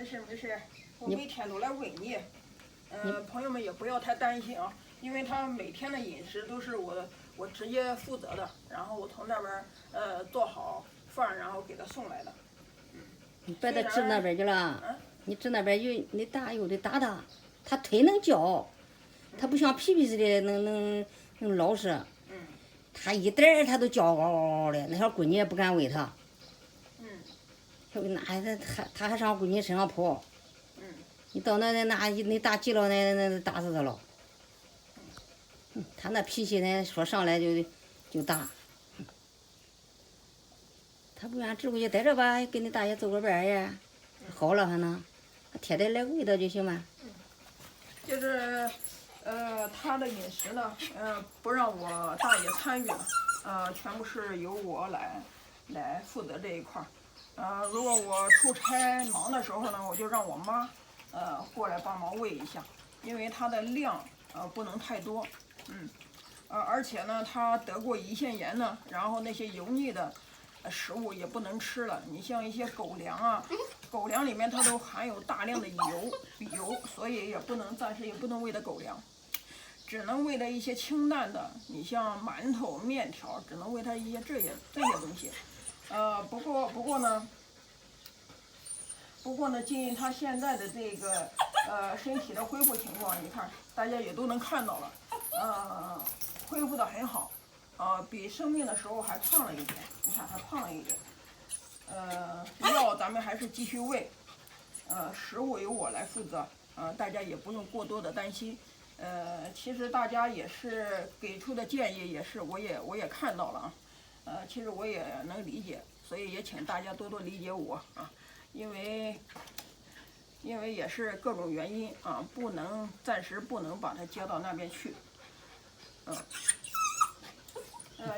没事没事，我每天都来喂你。朋友们也不要太担心啊，因为他每天的饮食都是我直接负责的，然后我从那边做好饭，然后给他送来的。你把它指那边去了，你指那边有的打他，他腿能叫，他不像皮皮似的能老实。他一点儿他都叫嗷嗷嗷的，那小闺女也不敢喂他。他还上闺女身上跑。你到你打急了，那打死他了。他那脾气呢，说上来就打。他不愿指过去在这吧，给你大爷走个遍呀，好了还能，天天来喂他就行嘛。就是他的饮食呢，不让我大爷参与了，全部是由我来负责这一块儿。如果我出差忙的时候呢，我就让我妈过来帮忙喂一下，因为它的量不能太多。而且呢，他得过胰腺炎呢，然后那些油腻的食物也不能吃了。你像一些狗粮啊，狗粮里面它都含有大量的油，所以暂时也不能喂它狗粮，只能喂它一些清淡的。你像馒头、面条，只能喂它一些这些东西。不过呢，基于他现在的这个身体的恢复情况，你看大家也都能看到了，恢复的很好，比生病的时候还胖了一点，你看还胖了一点。药咱们还是继续喂，食物由我来负责，大家也不用过多的担心。其实大家也是给出的建议，也是我也看到了啊，其实我也能理解，所以也请大家多多理解我啊，因为也是各种原因啊，暂时不能把它接到那边去，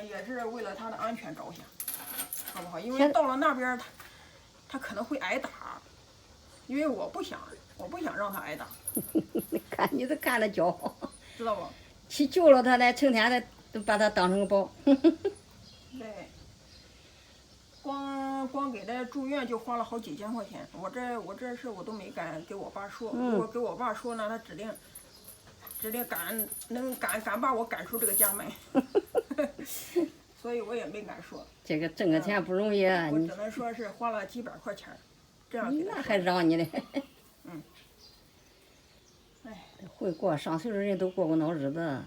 也是为了他的安全着想，好不好？因为到了那边他可能会挨打，因为我不想让他挨打。看你都看着叫，知道不？去救了他呢，成天的都把他当成宝。对，光给他住院就花了好几千块钱，我这事我都没敢给我爸说，如果给我爸说呢，他指定敢把我赶出这个家门，所以我也没敢说。这个挣个钱不容易啊，我只能说是花了几百块钱，这样给他。那还让你嘞？会过上岁数人都过闹日子。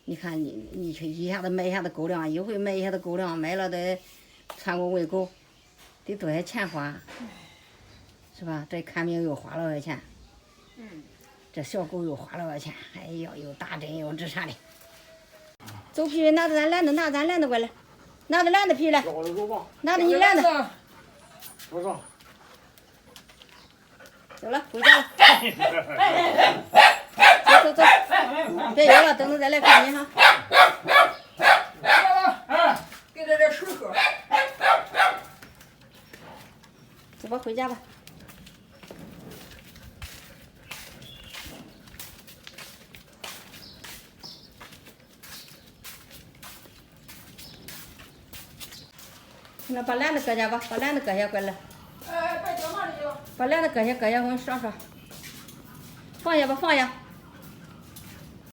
你看你去一下子买一下子狗粮，一回买一下子狗粮，买了得穿过喂狗，得多少钱花，是吧？这看病又花了多少钱？这小狗又花了多少钱？哎呀，又打针又治啥的。走皮，拿着咱篮子过来，拿着篮子皮来，拿着你篮子。我说。走了，回家了。走，别摇了，等着再来看你哈。给他点水喝。走吧，回家吧。那把篮子搁下吧，把篮子搁下，快来。别掉那里了。把篮子搁下，我给你刷刷。放下吧，放下。